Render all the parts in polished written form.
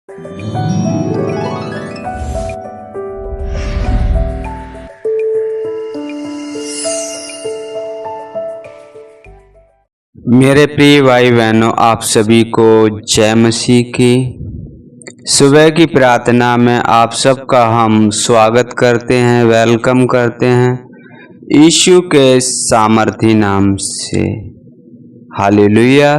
मेरे प्रिय भाई बहनों, आप सभी को जय मसीह की। सुबह की प्रार्थना में आप सबका हम स्वागत करते हैं, वेलकम करते हैं यीशु के सामर्थी नाम से। हालेलुया।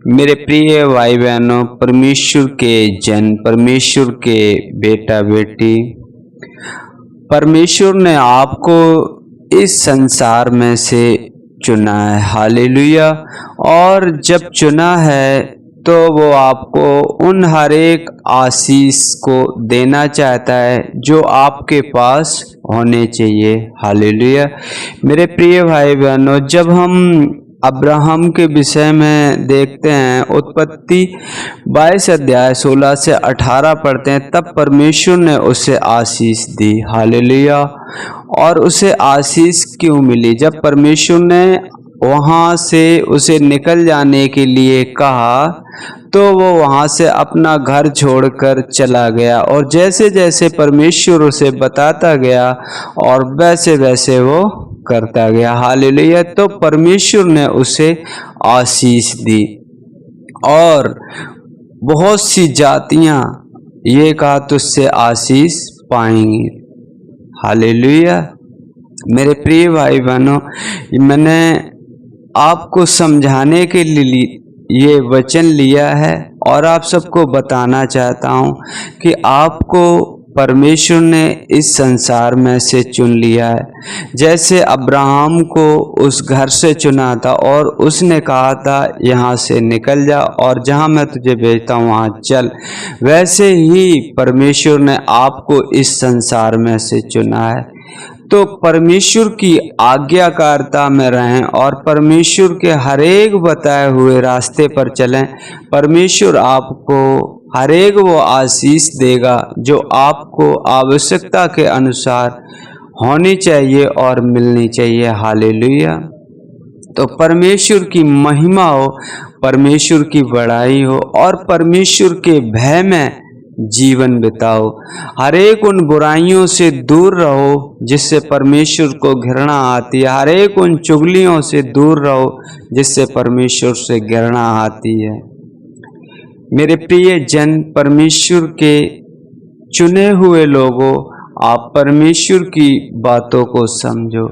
मेरे प्रिय भाई बहनों, परमेश्वर के जन, परमेश्वर के बेटा बेटी, परमेश्वर ने आपको इस संसार में से चुना है। हालेलुया। और जब चुना है तो वो आपको उन हर एक आशीष को देना चाहता है जो आपके पास होने चाहिए। हालेलुया। मेरे प्रिय भाई बहनों, जब हम अब्राहम के विषय में देखते हैं, उत्पत्ति 22 अध्याय 16 से 18 पढ़ते हैं, तब परमेश्वर ने उसे आशीष दी। हालेलुया। और उसे आशीष क्यों मिली? जब परमेश्वर ने वहाँ से उसे निकल जाने के लिए कहा तो वो वहाँ से अपना घर छोड़कर चला गया, और जैसे जैसे परमेश्वर उसे बताता गया और वैसे वैसे वो करता गया। हालेलुया। तो परमेश्वर ने उसे आशीष दी और बहुत सी जातियां ये कहा तुझसे आशीष पाएंगी। हालेलुया। मेरे प्रिय भाई बहनों, मैंने आपको समझाने के लिए ये वचन लिया है और आप सबको बताना चाहता हूँ कि आपको परमेश्वर ने इस संसार में से चुन लिया है। जैसे अब्राहम को उस घर से चुना था और उसने कहा था यहाँ से निकल जा और जहाँ मैं तुझे भेजता हूँ वहाँ चल, वैसे ही परमेश्वर ने आपको इस संसार में से चुना है। तो परमेश्वर की आज्ञाकारिता में रहें और परमेश्वर के हर एक बताए हुए रास्ते पर चलें। परमेश्वर आपको हर एक वो आशीष देगा जो आपको आवश्यकता के अनुसार होनी चाहिए और मिलनी चाहिए। हालेलुया। तो परमेश्वर की महिमा हो, परमेश्वर की बड़ाई हो और परमेश्वर के भय में जीवन बिताओ। हर एक उन बुराइयों से दूर रहो जिससे परमेश्वर को घृणा आती है। हर एक उन चुगलियों से दूर रहो जिससे परमेश्वर से घृणा आती है। मेरे प्रिय जन, परमेश्वर के चुने हुए लोगों, आप परमेश्वर की बातों को समझो,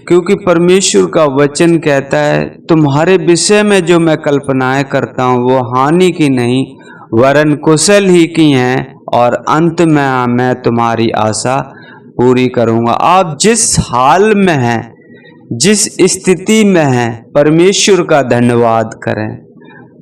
क्योंकि परमेश्वर का वचन कहता है तुम्हारे विषय में जो मैं कल्पनाएं करता हूँ वो हानि की नहीं वरन कुशल ही की हैं, और अंत में मैं तुम्हारी आशा पूरी करूँगा। आप जिस हाल में हैं, जिस स्थिति में हैं, परमेश्वर का धन्यवाद करें,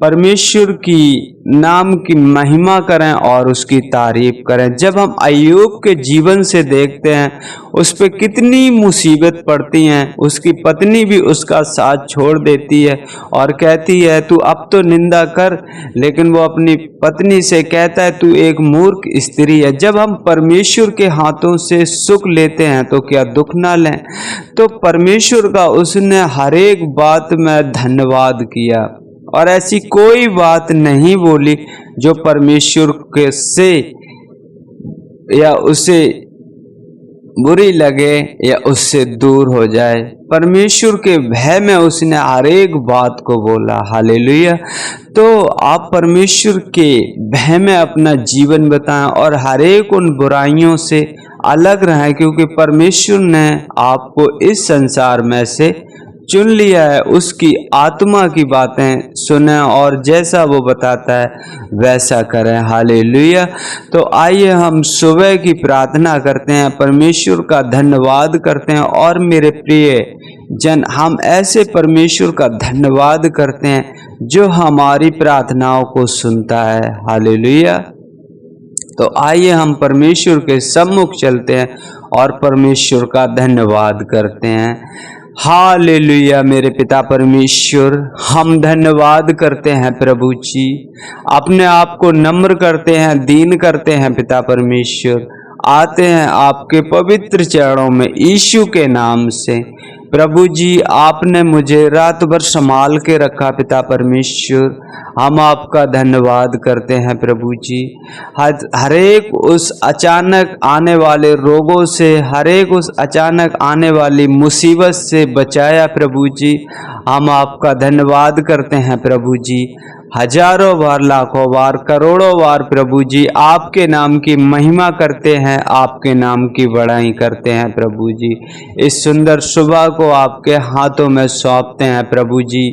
परमेश्वर की नाम की महिमा करें और उसकी तारीफ करें। जब हम अय्यूब के जीवन से देखते हैं, उस पर कितनी मुसीबत पड़ती हैं, उसकी पत्नी भी उसका साथ छोड़ देती है और कहती है तू अब तो निंदा कर, लेकिन वो अपनी पत्नी से कहता है तू एक मूर्ख स्त्री है। जब हम परमेश्वर के हाथों से सुख लेते हैं तो क्या दुख ना लें? तो परमेश्वर का उसने हर एक बात में धन्यवाद किया और ऐसी कोई बात नहीं बोली जो परमेश्वर के से या उसे बुरी लगे या उससे दूर हो जाए। परमेश्वर के भय में उसने हर एक बात को बोला। हालेलुया। तो आप परमेश्वर के भय में अपना जीवन बिताएं और हर एक उन बुराइयों से अलग रहें, क्योंकि परमेश्वर ने आपको इस संसार में से चुन लिया है। उसकी आत्मा की बातें सुने और जैसा वो बताता है वैसा करें। हालेलुया। तो आइए हम सुबह की प्रार्थना करते हैं, परमेश्वर का धन्यवाद करते हैं। और मेरे प्रिय जन, हम ऐसे परमेश्वर का धन्यवाद करते हैं जो हमारी प्रार्थनाओं को सुनता है। हालेलुया। तो आइए हम परमेश्वर के सम्मुख चलते हैं और परमेश्वर का धन्यवाद करते हैं। हालेलुया। मेरे पिता परमेश्वर, हम धन्यवाद करते हैं प्रभु जी, अपने आप को नम्र करते हैं, दीन करते हैं पिता परमेश्वर, आते हैं आपके पवित्र चरणों में यीशु के नाम से। प्रभु जी आपने मुझे रात भर संभाल के रखा पिता परमेश्वर, हम आपका धन्यवाद करते हैं प्रभु जी। हर एक उस अचानक आने वाले रोगों से, हर एक उस अचानक आने वाली मुसीबत से बचाया प्रभु जी, हम आपका धन्यवाद करते हैं प्रभु जी। हजारों बार, लाखों बार, करोड़ों बार प्रभु जी आपके नाम की महिमा करते हैं, आपके नाम की बड़ाई करते हैं प्रभु जी। इस सुंदर सुबह को आपके हाथों में सौंपते हैं प्रभु जी।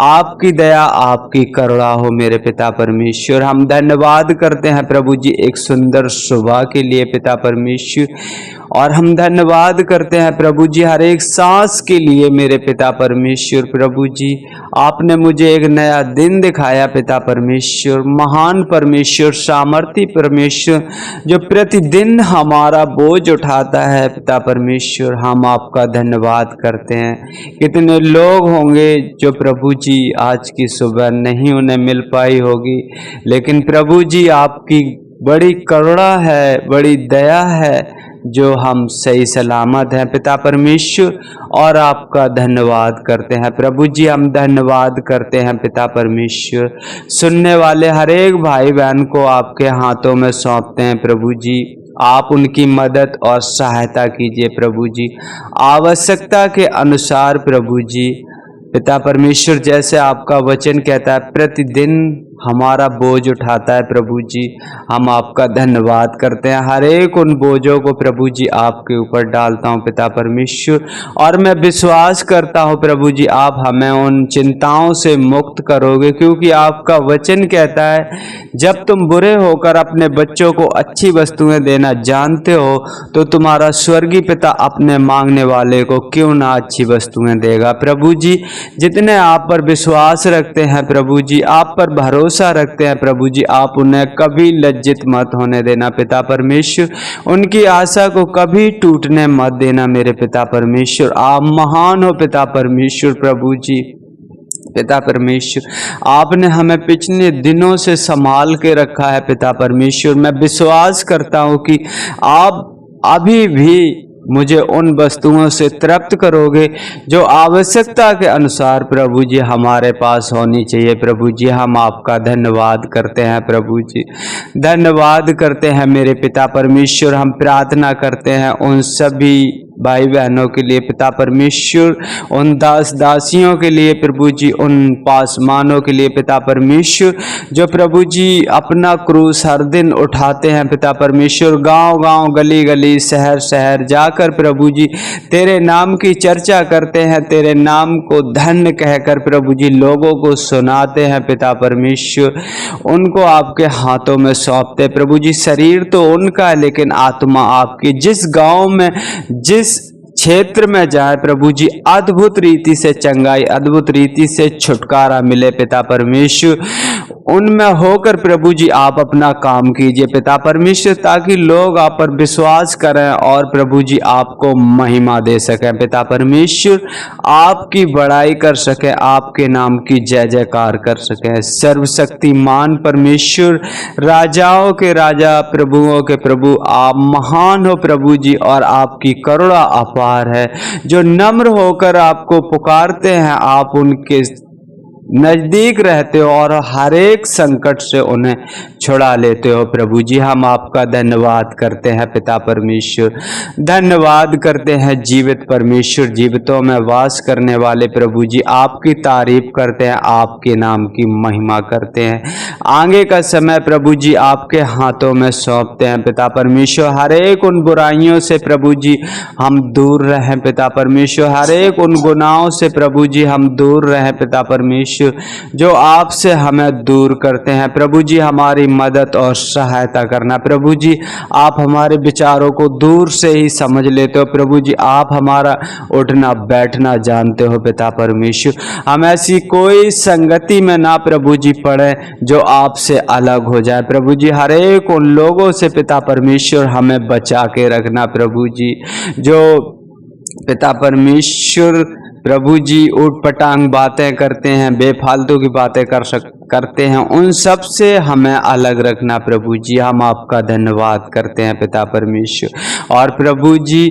आपकी दया, आपकी करुणा हो मेरे पिता परमेश्वर। हम धन्यवाद करते हैं प्रभु जी एक सुंदर सुबह के लिए पिता परमेश्वर, और हम धन्यवाद करते हैं प्रभु जी हर एक सांस के लिए मेरे पिता परमेश्वर। प्रभु जी आपने मुझे एक नया दिन दिखाया पिता परमेश्वर, महान परमेश्वर, सामर्थी परमेश्वर, जो प्रतिदिन हमारा बोझ उठाता है पिता परमेश्वर। हम आपका धन्यवाद करते हैं। कितने लोग होंगे जो प्रभु जी आज की सुबह नहीं उन्हें मिल पाई होगी, लेकिन प्रभु जी आपकी बड़ी करुणा है, बड़ी दया है जो हम सही सलामत हैं पिता परमेश्वर, और आपका धन्यवाद करते हैं प्रभु जी। हम धन्यवाद करते हैं पिता परमेश्वर। सुनने वाले हर एक भाई बहन को आपके हाथों में सौंपते हैं प्रभु जी। आप उनकी मदद और सहायता कीजिए प्रभु जी, आवश्यकता के अनुसार प्रभु जी। पिता परमेश्वर, जैसे आपका वचन कहता है प्रतिदिन हमारा बोझ उठाता है प्रभु जी, हम आपका धन्यवाद करते हैं। हर एक उन बोझों को प्रभु जी आपके ऊपर डालता हूँ पिता परमेश्वर, और मैं विश्वास करता हूँ प्रभु जी आप हमें उन चिंताओं से मुक्त करोगे, क्योंकि आपका वचन कहता है जब तुम बुरे होकर अपने बच्चों को अच्छी वस्तुएं देना जानते हो, तो तुम्हारा स्वर्गीय पिता अपने मांगने वाले को क्यों ना अच्छी वस्तुएं देगा। प्रभु जी जितने आप पर विश्वास रखते हैं प्रभु जी, आप पर भरोसा रखते हैं प्रभु जी, आप उन्हें कभी लज्जित मत होने देना पिता परमेश्वर, उनकी आशा को कभी टूटने मत देना मेरे पिता परमेश्वर। आप महान हो पिता परमेश्वर। प्रभु जी पिता परमेश्वर, आपने हमें पिछले दिनों से संभाल के रखा है पिता परमेश्वर। मैं विश्वास करता हूँ कि आप अभी भी मुझे उन वस्तुओं से तृप्त करोगे जो आवश्यकता के अनुसार प्रभु जी हमारे पास होनी चाहिए। प्रभु जी हम आपका धन्यवाद करते हैं प्रभु जी, धन्यवाद करते हैं मेरे पिता परमेश्वर। हम प्रार्थना करते हैं उन सभी भाई बहनों के लिए पिता परमेश्वर, उन दास दासियों के लिए प्रभु जी, उन पासमानों के लिए पिता परमेश्वर, जो प्रभु जी अपना क्रूस हर दिन उठाते हैं पिता परमेश्वर, गांव गांव, गली गली, शहर शहर जाकर प्रभु जी तेरे नाम की चर्चा करते हैं, तेरे नाम को धन्य कहकर प्रभु जी लोगों को सुनाते हैं पिता परमेश्वर। उनको आपके हाथों में सौंपते प्रभु जी। शरीर तो उनका है लेकिन आत्मा आपकी। जिस गांव में, जिस क्षेत्र में जाए प्रभु जी, अद्भुत रीति से चंगाई, अद्भुत रीति से छुटकारा मिले पिता परमेश्वर। उनमें होकर प्रभु जी आप अपना काम कीजिए पिता परमेश्वर, ताकि लोग आप पर विश्वास करें और प्रभु जी आपको महिमा दे सकें पिता परमेश्वर, आपकी बड़ाई कर सकें, आपके नाम की जय जयकार कर सकें। सर्वशक्तिमान परमेश्वर, राजाओं के राजा, प्रभुओं के प्रभु, आप महान हो प्रभु जी, और आपकी करुणा अपार है। जो नम्र होकर आपको पुकारते हैं, आप उनके नजदीक रहते हो और हर एक संकट से उन्हें छुड़ा लेते हो प्रभु जी। हम आपका धन्यवाद करते हैं पिता परमेश्वर, धन्यवाद करते हैं जीवित परमेश्वर, जीवितों में वास करने वाले प्रभु जी, आपकी तारीफ करते हैं, आपके नाम की महिमा करते हैं। आगे का समय प्रभु जी आपके हाथों में सौंपते हैं पिता परमेश्वर। हर एक उन बुराइयों से प्रभु जी हम दूर रहें पिता परमेश्वर, हर एक उन गुनाहों से प्रभु जी हम दूर रहें पिता परमेश्वर, जो आपसे हमें दूर करते हैं। प्रभु जी हमारी मदद और सहायता करना प्रभु जी। आप हमारे विचारों को दूर से ही समझ लेते हो प्रभु जी, आप हमारा उठना बैठना जानते हो पिता परमेश्वर। हम ऐसी कोई संगति में ना प्रभु जी पड़े जो आपसे अलग हो जाए प्रभु जी। हर एक उन लोगों से पिता परमेश्वर हमें बचा के रखना प्रभु जी, जो पिता परमेश्वर प्रभु जी ऊट पटांग बातें करते हैं, बेफालतू की बातें करते हैं, उन सब से हमें अलग रखना प्रभु जी। हम आपका धन्यवाद करते हैं पिता परमेश्वर। और प्रभु जी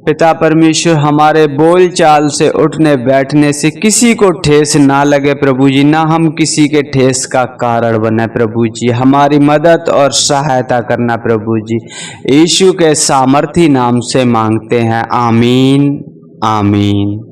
पिता परमेश्वर, हमारे बोल चाल से, उठने बैठने से किसी को ठेस ना लगे प्रभु जी, ना हम किसी के ठेस का कारण बने प्रभु जी। हमारी मदद और सहायता करना प्रभु जी। यीशु के सामर्थी नाम से मांगते हैं, आमीन आमीन।